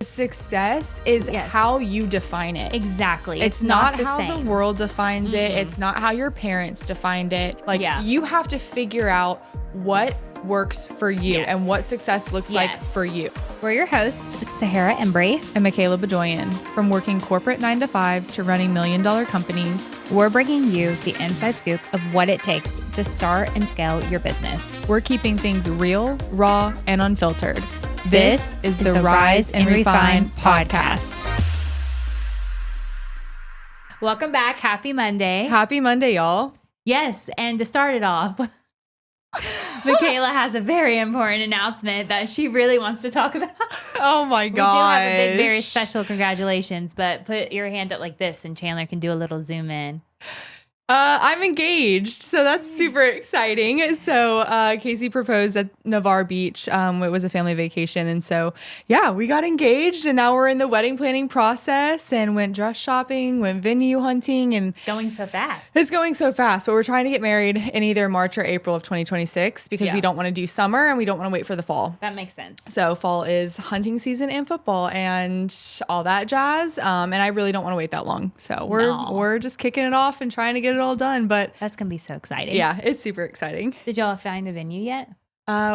Success is how you define it. Exactly. It's not how the world defines it. It's not how your parents defined it. Like you have to figure out what works for you and what success looks like for you. We're your hosts, Sahara Embry and Michaela Bedoyan. From working corporate 9-to-5s to running $1 million companies, we're bringing you the inside scoop of what it takes to start and scale your business. We're keeping things real, raw, and unfiltered. This is the Rise and Refine podcast. Welcome back. Happy Monday. Happy Monday, y'all. Yes, and to start it off, Michaela has a very important announcement that she really wants to talk about. Oh my gosh. We do have a big, very special congratulations, but put your hand up like this and Chandler can do a little zoom in. I'm engaged, so that's super exciting. So Casey proposed at Navarre Beach. It was a family vacation, and so we got engaged, and now we're in the wedding planning process and went dress shopping, went venue hunting, and it's going so fast. It's going so fast, but we're trying to get married in either March or April of 2026 because we don't want to do summer and we don't want to wait for the fall. That makes sense. So fall is hunting season and football and all that jazz, and I really don't want to wait that long. So we're just kicking it off and trying to get it all done, but that's gonna be so exciting. Yeah, it's super exciting. Did y'all find a venue yet?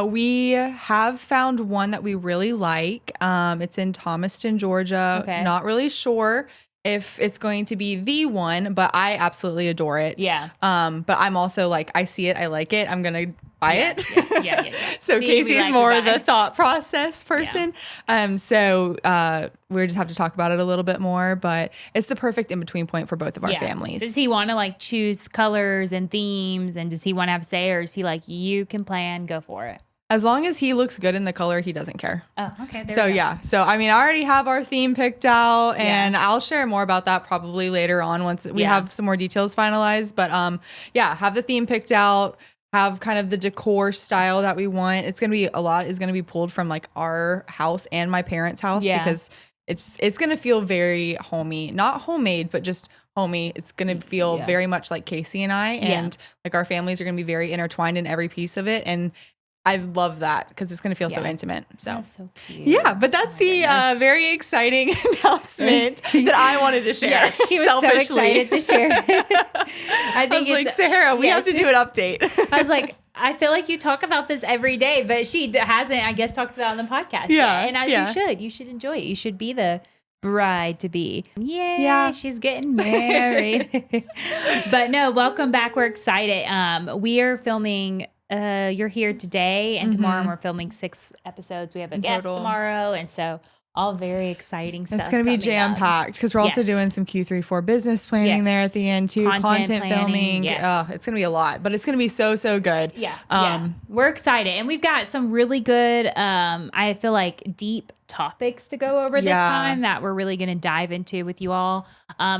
We have found one that we really like. It's in Thomaston, Georgia. Okay. Not really sure if it's going to be the one, but I absolutely adore it. Yeah. But I'm also like, I see it, I like it, I'm gonna buy it. Yeah. So Casey's more the thought process person. So we just have to talk about it a little bit more, but it's the perfect in-between point for both of our families. Does he want to like choose colors and themes, and does he want to have a say, or is he like, you can plan, go for it? As long as he looks good in the color, he doesn't care. Oh, okay. So I mean, I already have our theme picked out, and I'll share more about that probably later on once we have some more details finalized. But have the theme picked out, have kind of the decor style that we want. It's gonna be is gonna be pulled from like our house and my parents' house because it's gonna feel very homey, not homemade, but just homey. It's gonna feel very much like Casey and I, and like our families are gonna be very intertwined in every piece of it, and I love that because it's going to feel so intimate. So, that's so cute. Yeah, but that's the very exciting announcement that I wanted to share. Yes, she was so excited to share. I was like, Sarah, we have to do an update. I was like, I feel like you talk about this every day, but she hasn't, I guess, talked about it on the podcast yet. And as you should enjoy it. You should be the bride to be. Yeah, she's getting married. But no, welcome back. We're excited. We are filming. You're here today, and tomorrow we're filming 6 episodes. We have a guest tomorrow, and so all very exciting stuff. It's going to be jam-packed because we're also doing some Q3-4 business planning there at the end too, content filming. It's going to be a lot, but it's going to be so good. We're excited, and we've got some really good, I feel like deep topics to go over this time that we're really going to dive into with you all,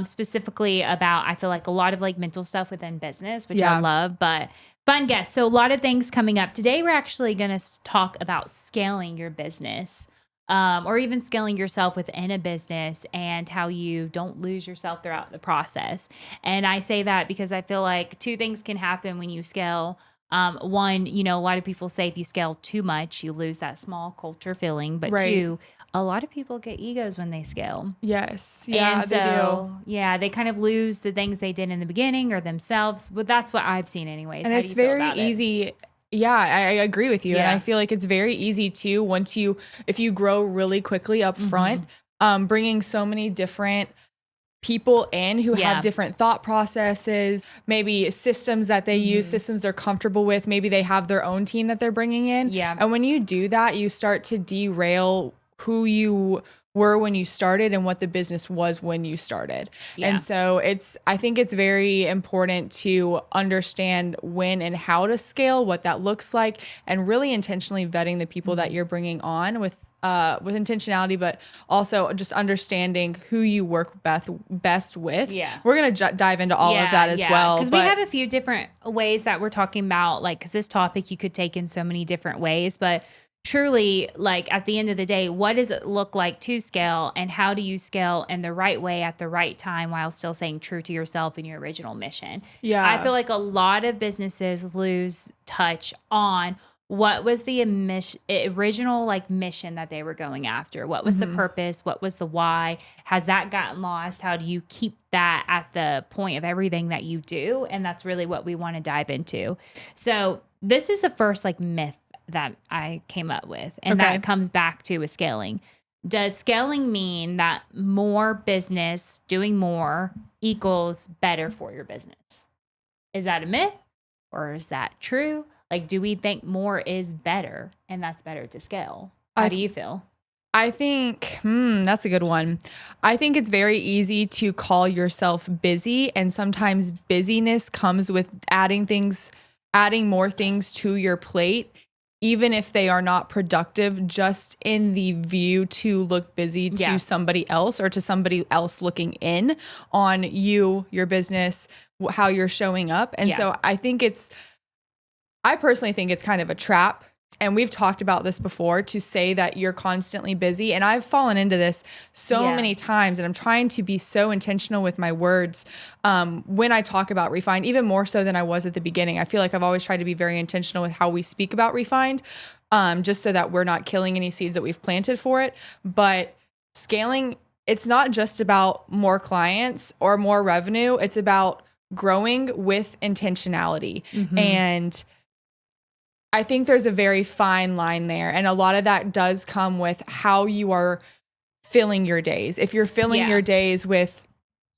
specifically about, I feel like a lot of like mental stuff within business, which I love, but fun guests. So a lot of things coming up. Today, we're actually going to talk about scaling your business, or even scaling yourself within a business, and how you don't lose yourself throughout the process. And I say that because I feel like 2 things can happen when you scale. One, a lot of people say if you scale too much, you lose that small culture feeling. But 2, a lot of people get egos when they scale. Yes. Yeah, they do. Yeah, they kind of lose the things they did in the beginning or themselves. But that's what I've seen anyways. And it's very easy. Yeah, I agree with you. And I feel like it's very easy too, if you grow really quickly up front, bringing so many different people in who have different thought processes, maybe systems that they use, systems they're comfortable with. Maybe they have their own team that they're bringing in. Yeah. And when you do that, you start to derail who you were when you started and what the business was when you started. Yeah. And so I think it's very important to understand when and how to scale, what that looks like, and really intentionally vetting the people that you're bringing on with intentionality, but also just understanding who you work best with. Yeah. We're going to dive into all of that as well. Because we have a few different ways that we're talking about, like, because this topic you could take in so many different ways, but truly, like, at the end of the day, what does it look like to scale, and how do you scale in the right way at the right time while still staying true to yourself and your original mission? Yeah. I feel like a lot of businesses lose touch on what was the original like mission that they were going after? What was the purpose? What was the why? Has that gotten lost? How do you keep that at the point of everything that you do? And that's really what we want to dive into. So this is the first like myth that I came up with, and that comes back to with scaling. Does scaling mean that more business, doing more equals better for your business? Is that a myth or is that true? Like, do we think more is better and that's better to scale? How do you feel? I think, that's a good one. I think it's very easy to call yourself busy, and sometimes busyness comes with adding more things to your plate, even if they are not productive, just in the view to look busy to somebody else, or to somebody else looking in on you, your business, how you're showing up. And so I personally think it's kind of a trap. And we've talked about this before, to say that you're constantly busy. And I've fallen into this so many times, and I'm trying to be so intentional with my words when I talk about Refined, even more so than I was at the beginning. I feel like I've always tried to be very intentional with how we speak about Refined, just so that we're not killing any seeds that we've planted for it. But scaling, it's not just about more clients or more revenue. It's about growing with intentionality. And I think there's a very fine line there. And a lot of that does come with how you are filling your days. If you're filling your days with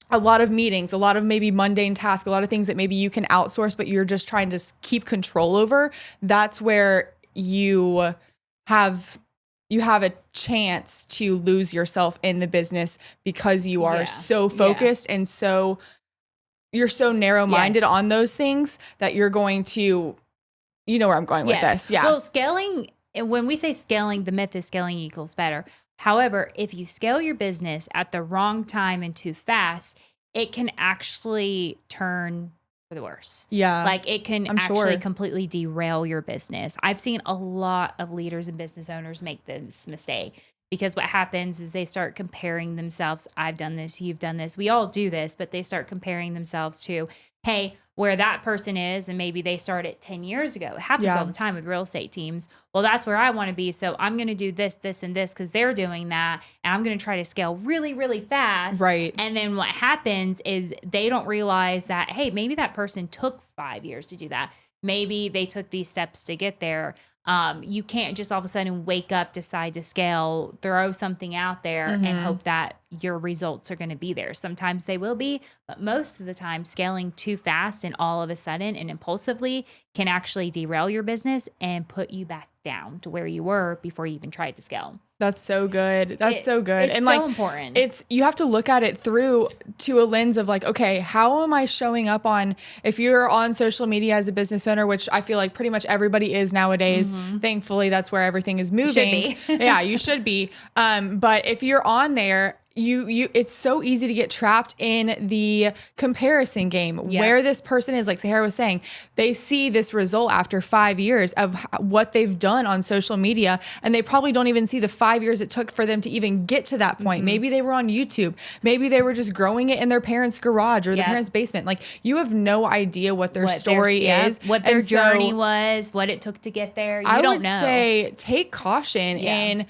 a lot of meetings, a lot of maybe mundane tasks, a lot of things that maybe you can outsource, but you're just trying to keep control over, that's where you have a chance to lose yourself in the business, because you are so focused and you're so narrow-minded on those things that you're going to, you know where I'm going with this. Yeah. Well, scaling, when we say scaling, the myth is scaling equals better. However, if you scale your business at the wrong time and too fast, it can actually turn for the worse. Yeah. Like, it can actually completely derail your business. I've seen a lot of leaders and business owners make this mistake, because what happens is they start comparing themselves. I've done this, you've done this, we all do this, but they start comparing themselves to, hey, where that person is, and maybe they started 10 years ago. It happens all the time with real estate teams. Well, that's where I want to be, so I'm going to do this, this, and this because they're doing that, and I'm going to try to scale really, really fast. Right. And then what happens is they don't realize that, hey, maybe that person took 5 years to do that. Maybe they took these steps to get there. You can't just all of a sudden wake up, decide to scale, throw something out there and hope that your results are going to be there. Sometimes they will be, but most of the time scaling too fast and all of a sudden and impulsively can actually derail your business and put you back down to where you were before you even tried to scale. That's so good. That's so good. It's and so important. You have to look at it through to a lens of like, okay, how am I showing up on, if you're on social media as a business owner, which I feel like pretty much everybody is nowadays, thankfully that's where everything is moving. Yeah, you should be. But if you're on there, it's so easy to get trapped in the comparison game where this person is. Like Sahara was saying, they see this result after 5 years of what they've done on social media, and they probably don't even see the 5 years it took for them to even get to that point. Maybe they were on YouTube. Maybe they were just growing it in their parents' garage or their parents' basement. Like, you have no idea what their story is, what their journey was, what it took to get there. You don't know. I would say take caution in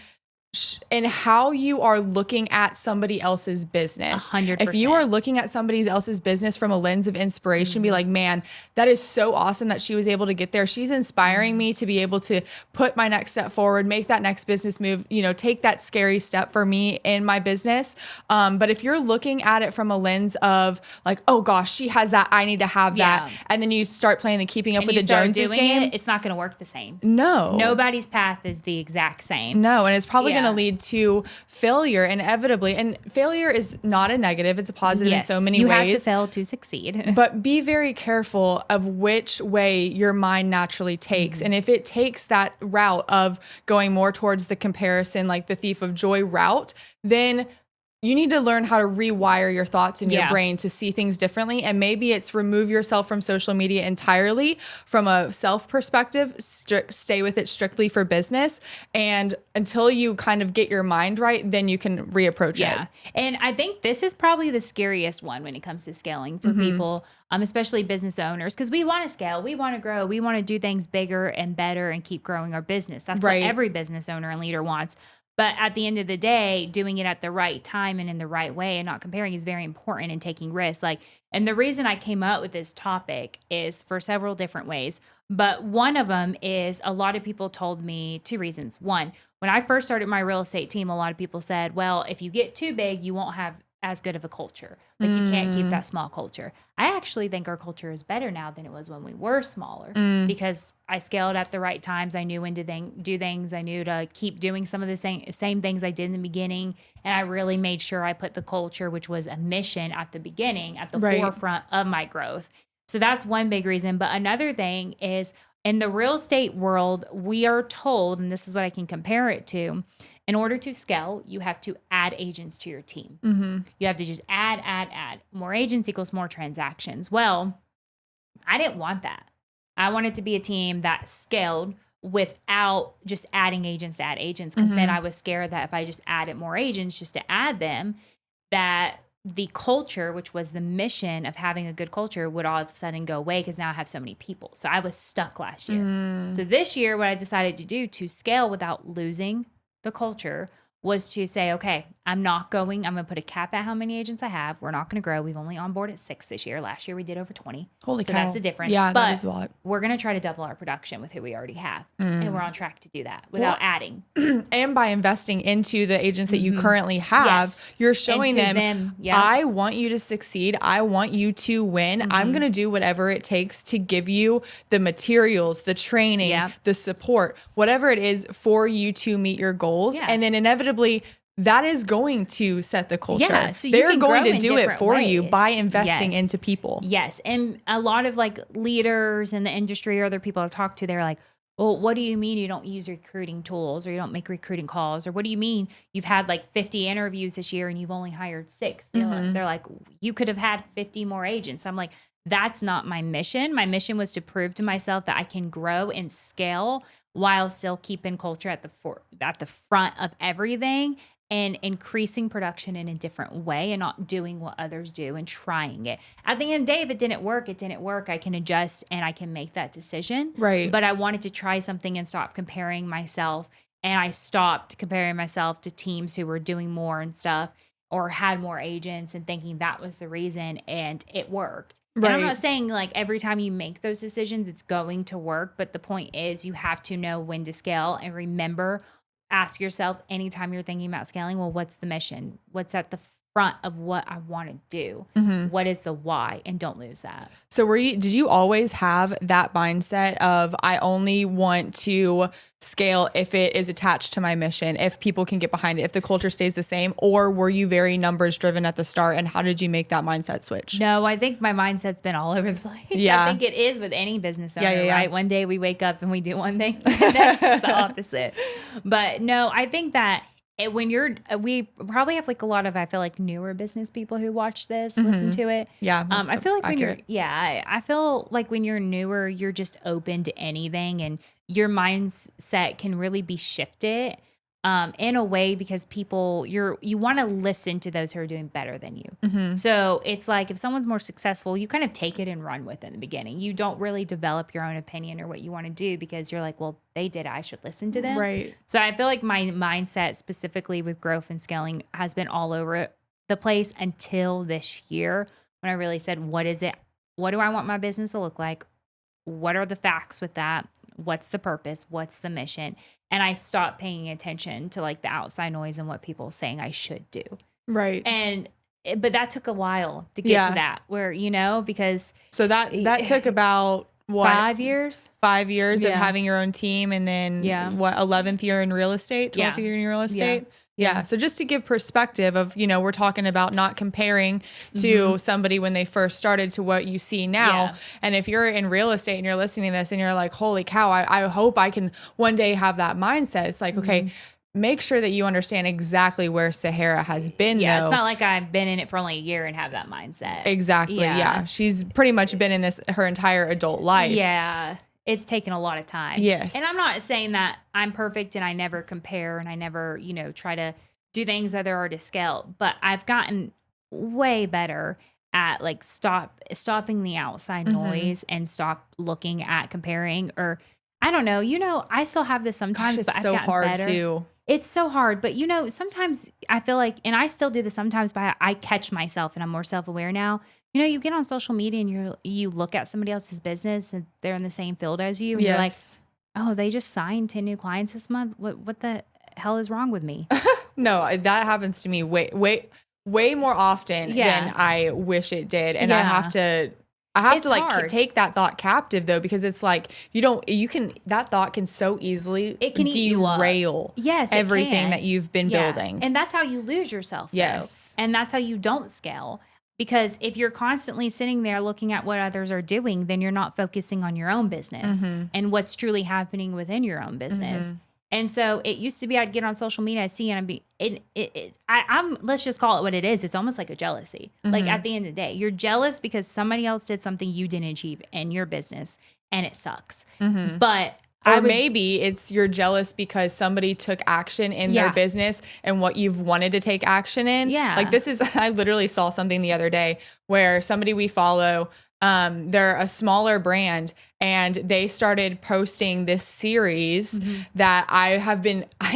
how you are looking at somebody else's business. 100%. If you are looking at somebody else's business from a lens of inspiration, be like, man, that is so awesome that she was able to get there. She's inspiring me to be able to put my next step forward, make that next business move, take that scary step for me in my business. But if you're looking at it from a lens of like, oh gosh, she has that, I need to have that. And then you start playing the keeping up with the Joneses game. It's not going to work the same. No. Nobody's path is the exact same. No. And it's probably going to lead to failure inevitably. And failure is not a negative. It's a positive in so many ways. You have to fail to succeed. But be very careful of which way your mind naturally takes. And if it takes that route of going more towards the comparison, like the thief of joy route, then you need to learn how to rewire your thoughts in your brain to see things differently. And maybe it's remove yourself from social media entirely from a self perspective, stay with it strictly for business. And until you kind of get your mind right, then you can reapproach it. And I think this is probably the scariest one when it comes to scaling for people, especially business owners, because we want to scale, we want to grow, we want to do things bigger and better and keep growing our business. That's what every business owner and leader wants. But at the end of the day, doing it at the right time and in the right way and not comparing is very important and taking risks. And the reason I came up with this topic is for several different ways. But one of them is a lot of people told me 2 reasons. One, when I first started my real estate team, a lot of people said, well, if you get too big, you won't have as good of a culture. Like you can't keep that small culture. I actually think our culture is better now than it was when we were smaller because I scaled at the right times. I knew when to do things. I knew to keep doing some of the same things I did in the beginning. And I really made sure I put the culture, which was a mission at the beginning, at the forefront of my growth. So that's one big reason. But another thing is in the real estate world, we are told, and this is what I can compare it to, in order to scale, you have to add agents to your team. You have to just add. More agents equals more transactions. Well, I didn't want that. I wanted to be a team that scaled without just adding agents to add agents, because then I was scared that if I just added more agents just to add them, that the culture, which was the mission of having a good culture, would all of a sudden go away because now I have so many people. So I was stuck last year. So this year, what I decided to do to scale without losing the culture was to say, okay, I'm going to put a cap at how many agents I have. We're not going to grow. We've only onboarded 6 this year. Last year we did over 20. Holy cow. So that's the difference. Yeah, but that is a lot. We're going to try to double our production with who we already have. And we're on track to do that without adding. And by investing into the agents that you currently have, you're showing them I want you to succeed. I want you to win. I'm going to do whatever it takes to give you the materials, the training, the support, whatever it is for you to meet your goals. And then inevitably, that is going to set the culture. Yeah, so they're going to do it for you by investing into people. Yes. And a lot of leaders in the industry or other people I talk to, they're like, well, what do you mean you don't use recruiting tools or you don't make recruiting calls? Or what do you mean you've had 50 interviews this year and you've only hired 6? They're like, you could have had 50 more agents. I'm like, that's not my mission. My mission was to prove to myself that I can grow and scale while still keeping culture at the front of everything, and increasing production in a different way and not doing what others do and trying it. At the end of the day, if it didn't work, it didn't work. I can adjust and I can make that decision. Right. But I wanted to try something and stop comparing myself. And I stopped comparing myself to teams who were doing more and stuff or had more agents and thinking that was the reason, and it worked. Right. And I'm not saying every time you make those decisions, it's going to work. But the point is you have to know when to scale and ask yourself anytime you're thinking about scaling, well, what's the mission? What's at the front of what I want to do? What is the why? And don't lose that. So did you always have that mindset of I only want to scale if it is attached to my mission, if people can get behind it, if the culture stays the same? Or were you very numbers driven at the start? And how did you make that mindset switch? No, I think my mindset's been all over the place. Yeah. I think it is with any business owner, right? One day we wake up and we do one thing, and next it's the opposite. But no, I think that we probably have a lot of, I feel newer business people who watch this, listen to it. Yeah. I feel I feel like when you're newer, you're just open to anything, and your mindset can really be shifted in a way because you want to listen to those who are doing better than you. So it's if someone's more successful, you kind of take it and run with it in the beginning. You don't really develop your own opinion or what you want to do because you're like, well, they did it, I should listen to them. Right. So I feel my mindset specifically with growth and scaling has been all over the place until this year when I really said, what is it? What do I want my business to look like? What are the facts with that? What's the purpose? What's the mission? And I stopped paying attention to the outside noise and what people are saying I should do. Right. But that took a while to get to that where, because. So that took about what? 5 years? 5 years of having your own team. And then 11th year in real estate, 12th year in real estate. Yeah. So just to give perspective of, we're talking about not comparing to somebody when they first started to what you see now. Yeah. And if you're in real estate and you're listening to this and you're like, holy cow, I hope I can one day have that mindset. It's okay, make sure that you understand exactly where Sahara has been, Yeah, though. it's not like I've been in it for only a year and have that mindset. Exactly. Yeah. She's pretty much been in this her entire adult life. Yeah. It's taken a lot of time. Yes. And I'm not saying that I'm perfect and I never compare and I never, try to do things that there are to scale, but I've gotten way better at like stopping the outside noise and stop looking at comparing, or I don't know, I still have this sometimes. Gosh, but it's I've so gotten hard better. too. It's so hard, but sometimes I feel like, and I still do this sometimes, but I catch myself and I'm more self-aware now. You get on social media and you look at somebody else's business and they're in the same field as you, and you're like, oh, they just signed 10 new clients this month. What the hell is wrong with me? No, that happens to me way more often than I wish it did, and I have to like take that thought captive, though, because it's like that thought can so easily derail everything that you've been building. And that's how you lose yourself. Yes. And that's how you don't scale. Because if you're constantly sitting there looking at what others are doing, then you're not focusing on your own business and what's truly happening within your own business. And so it used to be I'd get on social media, I see, and I'm let's just call it what it is. It's almost like a jealousy. Like at the end of the day, you're jealous because somebody else did something you didn't achieve in your business, and it sucks. But maybe you're jealous because somebody took action in their business and what you've wanted to take action in. Yeah. Like I literally saw something the other day where somebody we follow, they're a smaller brand, and they started posting this series that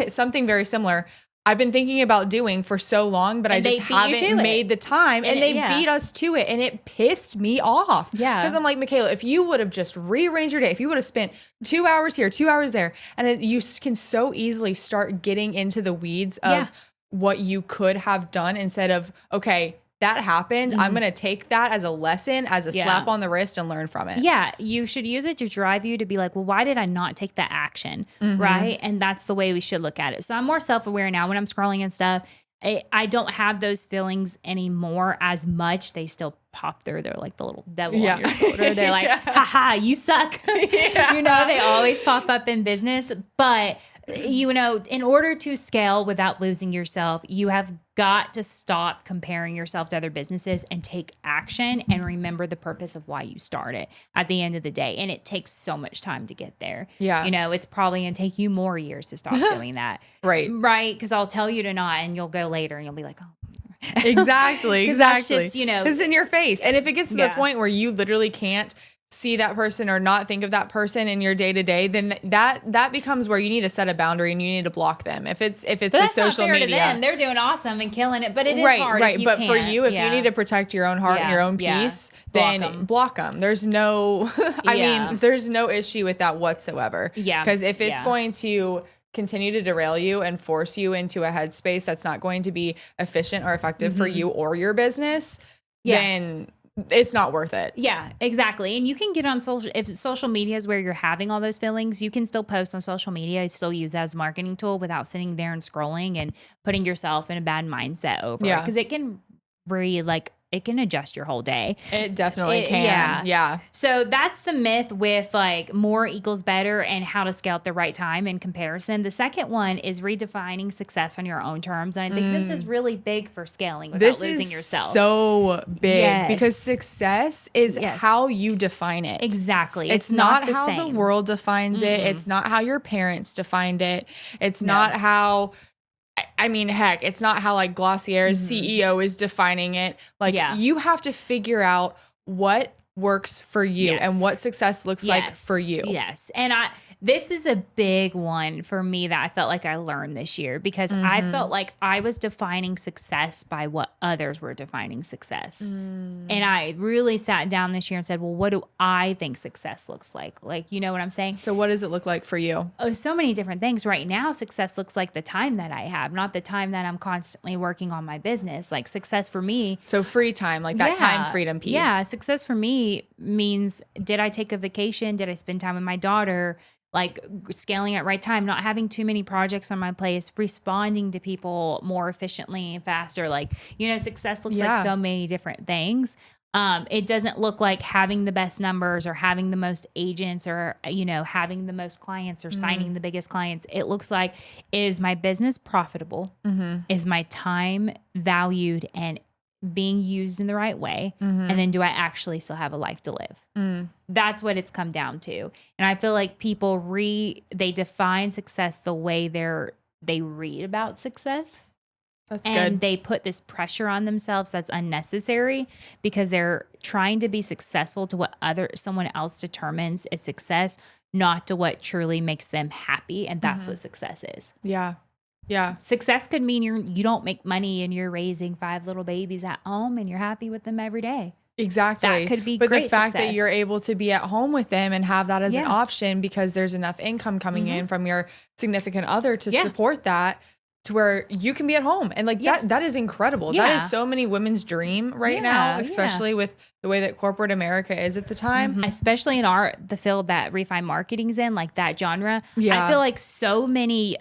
something very similar. I've been thinking about doing for so long, but I just haven't made the time. And they beat us to it. And it pissed me off. Yeah. Because I'm like, Michaela, if you would have just rearranged your day, if you would have spent 2 hours here, 2 hours there, and you can so easily start getting into the weeds of what you could have done instead of, okay, that happened. I'm going to take that as a lesson, as a slap on the wrist, and learn from it. Yeah. You should use it to drive you to be like, well, why did I not take that action? Right. And that's the way we should look at it. So I'm more self-aware now when I'm scrolling and stuff. I don't have those feelings anymore as much. They still pop through. They're like the little devil on your shoulder. They're like, haha, you suck. They always pop up in business. But, in order to scale without losing yourself, you have got to stop comparing yourself to other businesses and take action and remember the purpose of why you started at the end of the day. And it takes so much time to get there. Yeah. It's probably going to take you more years to stop doing that. Right. Because I'll tell you to not, and you'll go later and you'll be like, oh. Exactly. That's just, it's in your face. And if it gets to the point where you literally can't see that person or not think of that person in your day to day, then that becomes where you need to set a boundary and you need to block them. If it's with social media, to them. They're doing awesome and killing it, but it is hard. Right. If But for you, if you need to protect your own heart and your own peace, then block them. There's no, there's no issue with that whatsoever. Yeah. Because if it's going to continue to derail you and force you into a headspace that's not going to be efficient or effective for you or your business, then it's not worth it. Yeah, exactly. And you can get on if social media is where you're having all those feelings, you can still post on social media, still use it as a marketing tool without sitting there and scrolling and putting yourself in a bad mindset over it. Because it can it can adjust your whole day. It definitely can. Yeah. So that's the myth with like more equals better and how to scale at the right time in comparison. The second one is redefining success on your own terms. And I think this is really big for scaling without losing yourself. So big because success is how you define it. Exactly. It's not how the world defines it. It's not how your parents defined it. It's not how... heck, it's not how like Glossier's CEO is defining it. Like you have to figure out what works for you and what success looks like for you. Yes. And this is a big one for me that I felt like I learned this year because I felt like I was defining success by what others were defining success. And I really sat down this year and said, well, what do I think success looks like? Like, you know what I'm saying? So what does it look like for you? Oh, so many different things. Right now, success looks like the time that I have, not the time that I'm constantly working on my business. Like success for me. So free time, like that time freedom piece. Yeah. Success for me means, did I take a vacation? Did I spend time with my daughter? Like scaling at right time, not having too many projects on my plate, responding to people more efficiently and faster. Like, success looks like so many different things. It doesn't look like having the best numbers or having the most agents or, having the most clients or signing the biggest clients. It looks like, is my business profitable? Is my time valued and being used in the right way? And then do I actually still have a life to live? That's what it's come down to. And I feel like people they define success the way they read about success. That's and good. They put this pressure on themselves that's unnecessary because they're trying to be successful to what someone else determines is success, not to what truly makes them happy. And that's what success is. Yeah. Yeah. Success could mean you don't make money and you're raising 5 little babies at home and you're happy with them every day. Exactly. That could be but great the fact success. that you're able to be at home with them and have that as an option because there's enough income coming in from your significant other to support that, to where you can be at home. And like that is incredible. That is so many women's dream right now, especially with the way that corporate America is at the time. Especially in the field that refined marketing's in, like that genre. Yeah. I feel like so many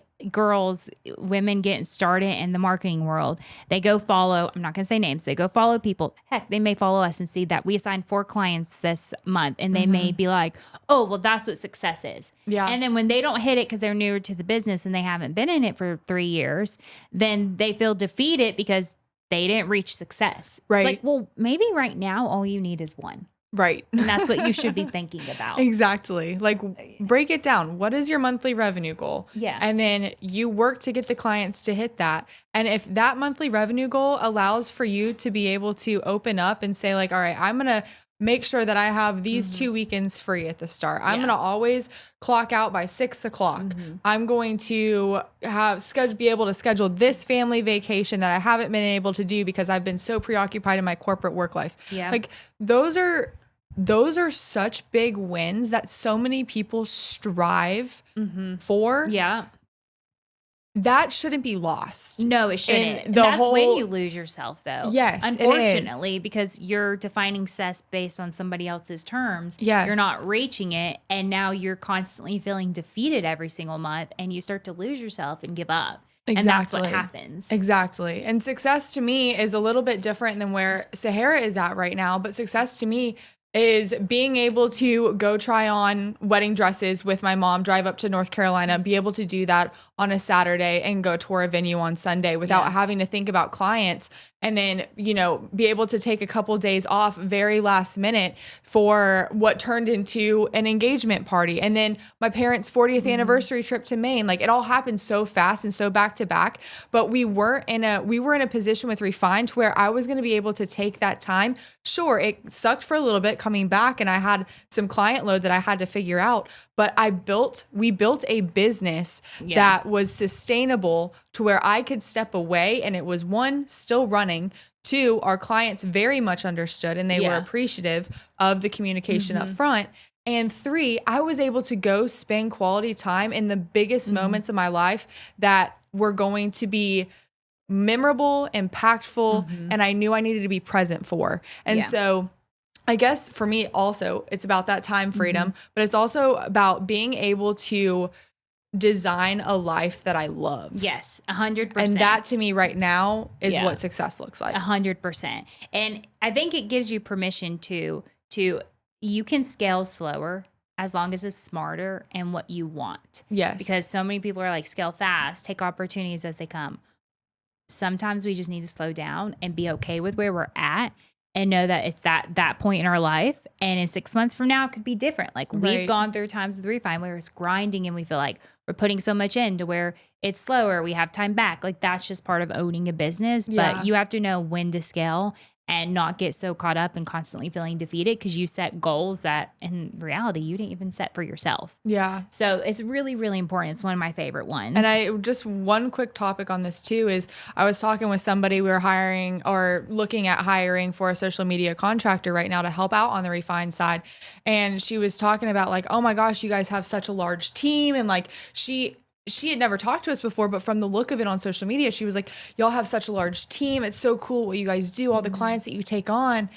women getting started in the marketing world, they go follow, I'm not going to say names, they go follow people. Heck, they may follow us and see that we assigned 4 clients this month and they may be like, oh, well, that's what success is. Yeah. And then when they don't hit it because they're newer to the business and they haven't been in it for 3 years, then they feel defeated because they didn't reach success. Right. It's like, well, maybe right now all you need is one. Right. And that's what you should be thinking about. Exactly. Like, break it down. What is your monthly revenue goal? Yeah. And then you work to get the clients to hit that. And if that monthly revenue goal allows for you to be able to open up and say like, all right, I'm going to make sure that I have these 2 weekends free at the start. I'm going to always clock out by 6 o'clock. I'm going to be able to schedule this family vacation that I haven't been able to do because I've been so preoccupied in my corporate work life. Yeah. Like those are such big wins that so many people strive for. Yeah. That shouldn't be lost. No, it shouldn't. And that's when you lose yourself, though. Yes, unfortunately, because you're defining success based on somebody else's terms. Yes. You're not reaching it, and now you're constantly feeling defeated every single month, and you start to lose yourself and give up. Exactly. And that's what happens. Exactly. And success to me is a little bit different than where Sahara is at right now. But success to me is being able to go try on wedding dresses with my mom, drive up to North Carolina, be able to do that on a Saturday and go tour a venue on Sunday without having to think about clients. And then, be able to take a couple days off very last minute for what turned into an engagement party. And then my parents' 40th anniversary trip to Maine. Like it all happened so fast and so back to back. But we were in a position with Refined where I was going to be able to take that time. Sure, it sucked for a little bit coming back and I had some client load that I had to figure out. But we built a business that was sustainable to where I could step away and it was 1, still running. 2, our clients very much understood and they were appreciative of the communication up front. And 3, I was able to go spend quality time in the biggest moments of my life that were going to be memorable, impactful, and I knew I needed to be present for. And so I guess for me also, it's about that time freedom, but it's also about being able to design a life that I love. Yes, 100%. And that to me right now is what success looks like. 100%. And I think it gives you permission to you can scale slower as long as it's smarter and what you want. Yes. Because so many people are like, scale fast, take opportunities as they come. Sometimes we just need to slow down and be okay with where we're at and know that it's that point in our life. And in 6 months from now, it could be different. Like we've gone through times with Refine where it's grinding and we feel like we're putting so much in to where it's slower. We have time back. Like that's just part of owning a business. Yeah. But you have to know when to scale and not get so caught up and constantly feeling defeated because you set goals that in reality you didn't even set for yourself. Yeah. So it's really, really important. It's one of my favorite ones. And just one quick topic on this too is I was talking with somebody, we were hiring or looking at hiring for a social media contractor right now to help out on the Refine side. And she was talking about like, oh my gosh, you guys have such a large team. And like she had never talked to us before, but from the look of it on social media, she was like, y'all have such a large team. It's so cool what you guys do, all the clients that you take on.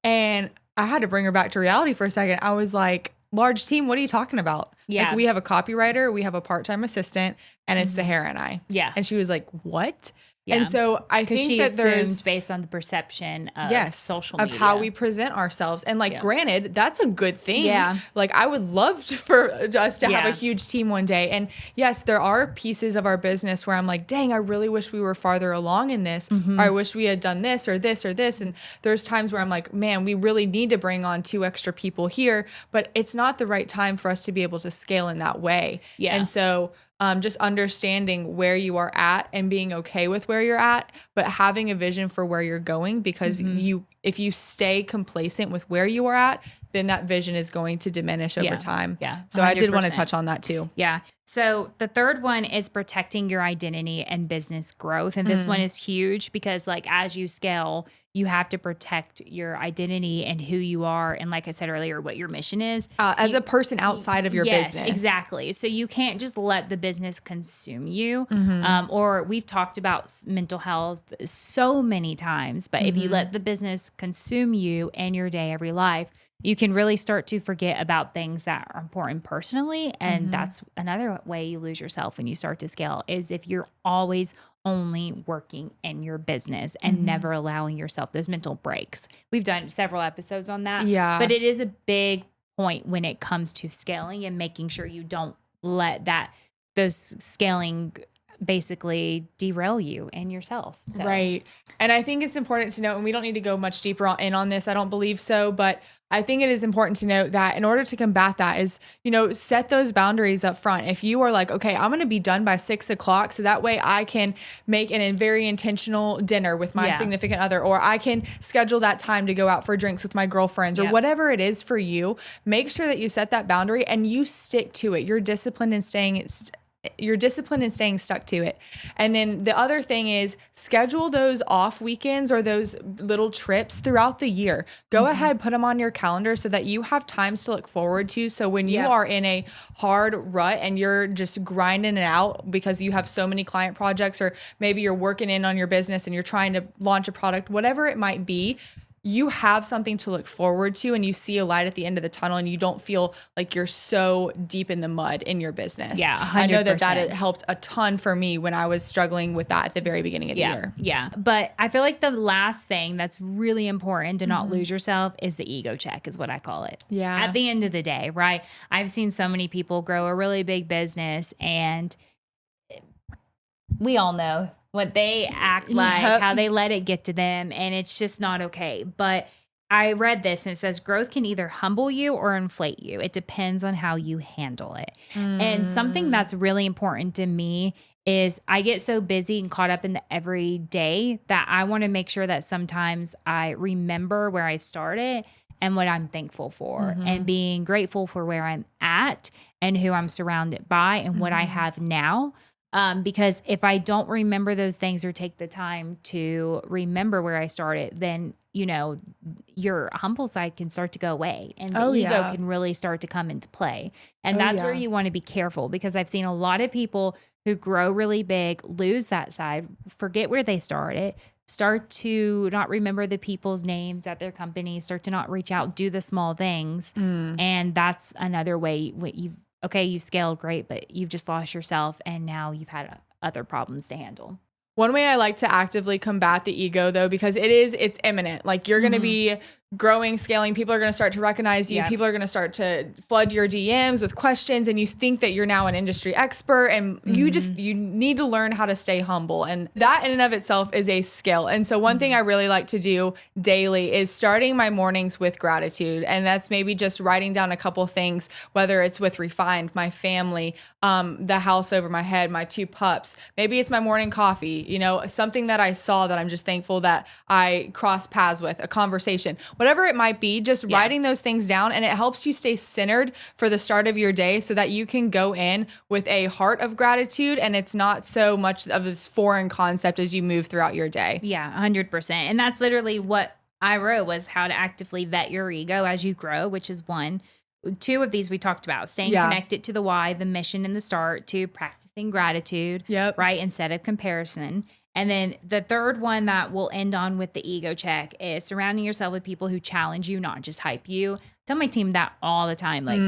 And I had to bring her back to reality for a second. I was like, large team, what are you talking about? Yeah. Like we have a copywriter, we have a part-time assistant, and it's Sahara and I. Yeah. And she was like, what? And so I think that there's based on the perception of social media, of how we present ourselves. And like, granted, that's a good thing. Yeah. Like, I would love for us to have a huge team one day. And yes, there are pieces of our business where I'm like, dang, I really wish we were farther along in this. Or I wish we had done this or this or this. And there's times where I'm like, man, we really need to bring on 2 extra people here, but it's not the right time for us to be able to scale in that way. Yeah. And so just understanding where you are at and being okay with where you're at, but having a vision for where you're going, because if you stay complacent with where you are at, then that vision is going to diminish over time. Yeah. So 100%. I did want to touch on that too. Yeah. So the third one is protecting your identity and business growth. And this one is huge because like as you scale, you have to protect your identity and who you are. And like I said earlier, what your mission is. As a person outside of your business. Exactly. So you can't just let the business consume you. Or we've talked about mental health so many times, but if you let the business consume you and your day, every life, you can really start to forget about things that are important personally. And that's another way you lose yourself when you start to scale, is if you're always only working in your business and never allowing yourself those mental breaks. We've done several episodes on that. Yeah. But it is a big point when it comes to scaling and making sure you don't let those scaling basically derail you and yourself. So. Right. And I think it's important to note, and we don't need to go much deeper in on this, I don't believe so, but I think it is important to note that in order to combat that is, set those boundaries up front. If you are like, okay, I'm going to be done by 6:00, so that way I can make a very intentional dinner with my significant other, or I can schedule that time to go out for drinks with my girlfriends, or whatever it is for you, make sure that you set that boundary and you stick to it. You're disciplined in staying stuck to it. And then the other thing is schedule those off weekends or those little trips throughout the year. Go ahead, put them on your calendar so that you have times to look forward to. So when you are in a hard rut and you're just grinding it out because you have so many client projects, or maybe you're working in on your business and you're trying to launch a product, whatever it might be, you have something to look forward to and you see a light at the end of the tunnel and you don't feel like you're so deep in the mud in your business. Yeah, 100%. I know that helped a ton for me when I was struggling with that at the very beginning of the year. Yeah. But I feel like the last thing that's really important to not lose yourself is the ego check, is what I call it. Yeah. At the end of the day, right? I've seen so many people grow a really big business and we all know what they act like, how they let it get to them, and it's just not okay. But I read this and it says growth can either humble you or inflate you. It depends on how you handle it. And something that's really important to me is I get so busy and caught up in the everyday that I want to make sure that sometimes I remember where I started and what I'm thankful for, and being grateful for where I'm at and who I'm surrounded by and what I have now. Because if I don't remember those things or take the time to remember where I started, then, your humble side can start to go away and the ego can really start to come into play. And that's where you want to be careful, because I've seen a lot of people who grow really big, lose that side, forget where they started, start to not remember the people's names at their company, start to not reach out, do the small things. And that's another way you've scaled great, but you've just lost yourself and now you've had other problems to handle. One way I like to actively combat the ego, though, because it's imminent. Like, you're going to be growing, scaling. People are going to start to recognize you. Yep. People are going to start to flood your DMs with questions, and you think that you're now an industry expert, and you need to learn how to stay humble. And that in and of itself is a skill. And so one thing I really like to do daily is starting my mornings with gratitude. And that's maybe just writing down a couple things, whether it's with Refined, my family, the house over my head, my 2 pups. Maybe it's my morning coffee, something that I saw that I'm just thankful that I crossed paths with, a conversation. Whatever it might be, just writing those things down, and it helps you stay centered for the start of your day so that you can go in with a heart of gratitude, and it's not so much of this foreign concept as you move throughout your day. Yeah, 100%. And that's literally what I wrote, was how to actively vet your ego as you grow, which is 1. 2 of these we talked about: staying connected to the why, the mission in the start; 2, practicing gratitude, right, instead of comparison. And then the third one that we'll end on with the ego check is surrounding yourself with people who challenge you, not just hype you. I tell my team that all the time. Like,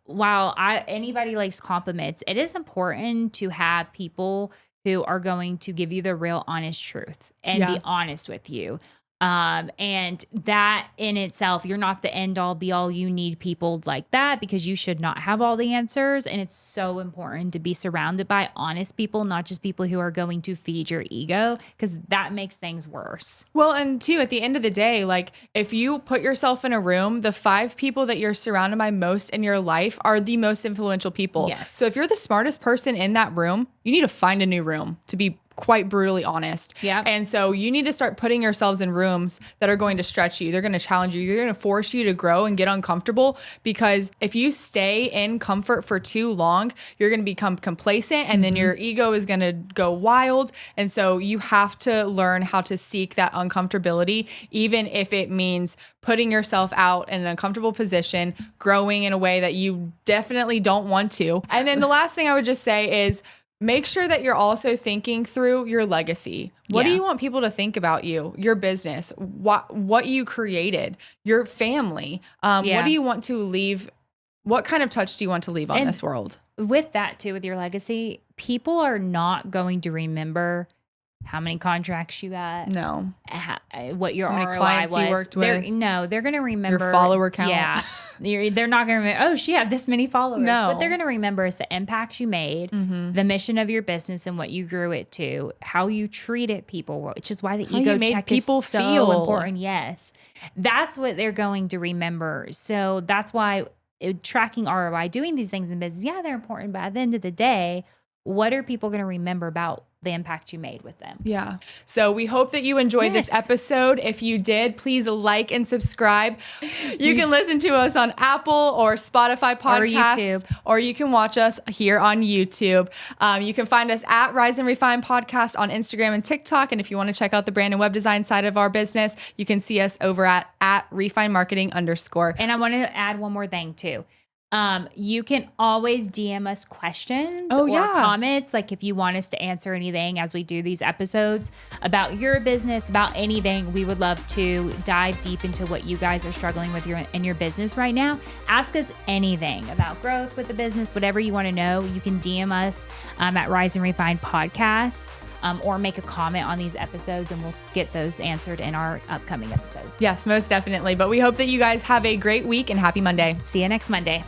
while anybody likes compliments, it is important to have people who are going to give you the real honest truth and be honest with you. And that in itself, you're not the end all be all. You need people like that because you should not have all the answers. And it's so important to be surrounded by honest people, not just people who are going to feed your ego, because that makes things worse. Well, and too, at the end of the day, like if you put yourself in a room, the 5 people that you're surrounded by most in your life are the most influential people. Yes. So if you're the smartest person in that room, you need to find a new room, to be quite brutally honest. Yeah. And so you need to start putting yourselves in rooms that are going to stretch you. They're going to challenge you. They're going to force you to grow and get uncomfortable, because if you stay in comfort for too long, you're going to become complacent, and then your ego is going to go wild. And so you have to learn how to seek that uncomfortability, even if it means putting yourself out in an uncomfortable position, growing in a way that you definitely don't want to. And then the last thing I would just say is, make sure that you're also thinking through your legacy. What do you want people to think about you, your business, what you created, your family? What do you want to leave? What kind of touch do you want to leave on this world? With that too, with your legacy, people are not going to remember how many contracts you got. No. What your how many ROI clients was. you worked with. No, they're going to remember your follower count. Yeah. They're not going to remember, oh, she had this many followers. No. What they're going to remember is the impact you made, the mission of your business and what you grew it to, how you treated people, which is why the ego check is so important. Yes. That's what they're going to remember. So that's why tracking ROI, doing these things in business, they're important. But at the end of the day, what are people going to remember about the impact you made with them? Yeah. So we hope that you enjoyed this episode. If you did, please like and subscribe. You can listen to us on Apple or Spotify podcasts, or you can watch us here on YouTube. You can find us at Rise and Refine Podcast on Instagram and TikTok. And if you want to check out the brand and web design side of our business, you can see us over at @refinemarketing_. And I want to add one more thing too. You can always DM us questions or comments. Like if you want us to answer anything as we do these episodes about your business, about anything, we would love to dive deep into what you guys are struggling with in your business right now. Ask us anything about growth with the business, whatever you want to know. You can DM us at Rise and Refine Podcast. Or make a comment on these episodes, and we'll get those answered in our upcoming episodes. Yes, most definitely. But we hope that you guys have a great week, and happy Monday. See you next Monday.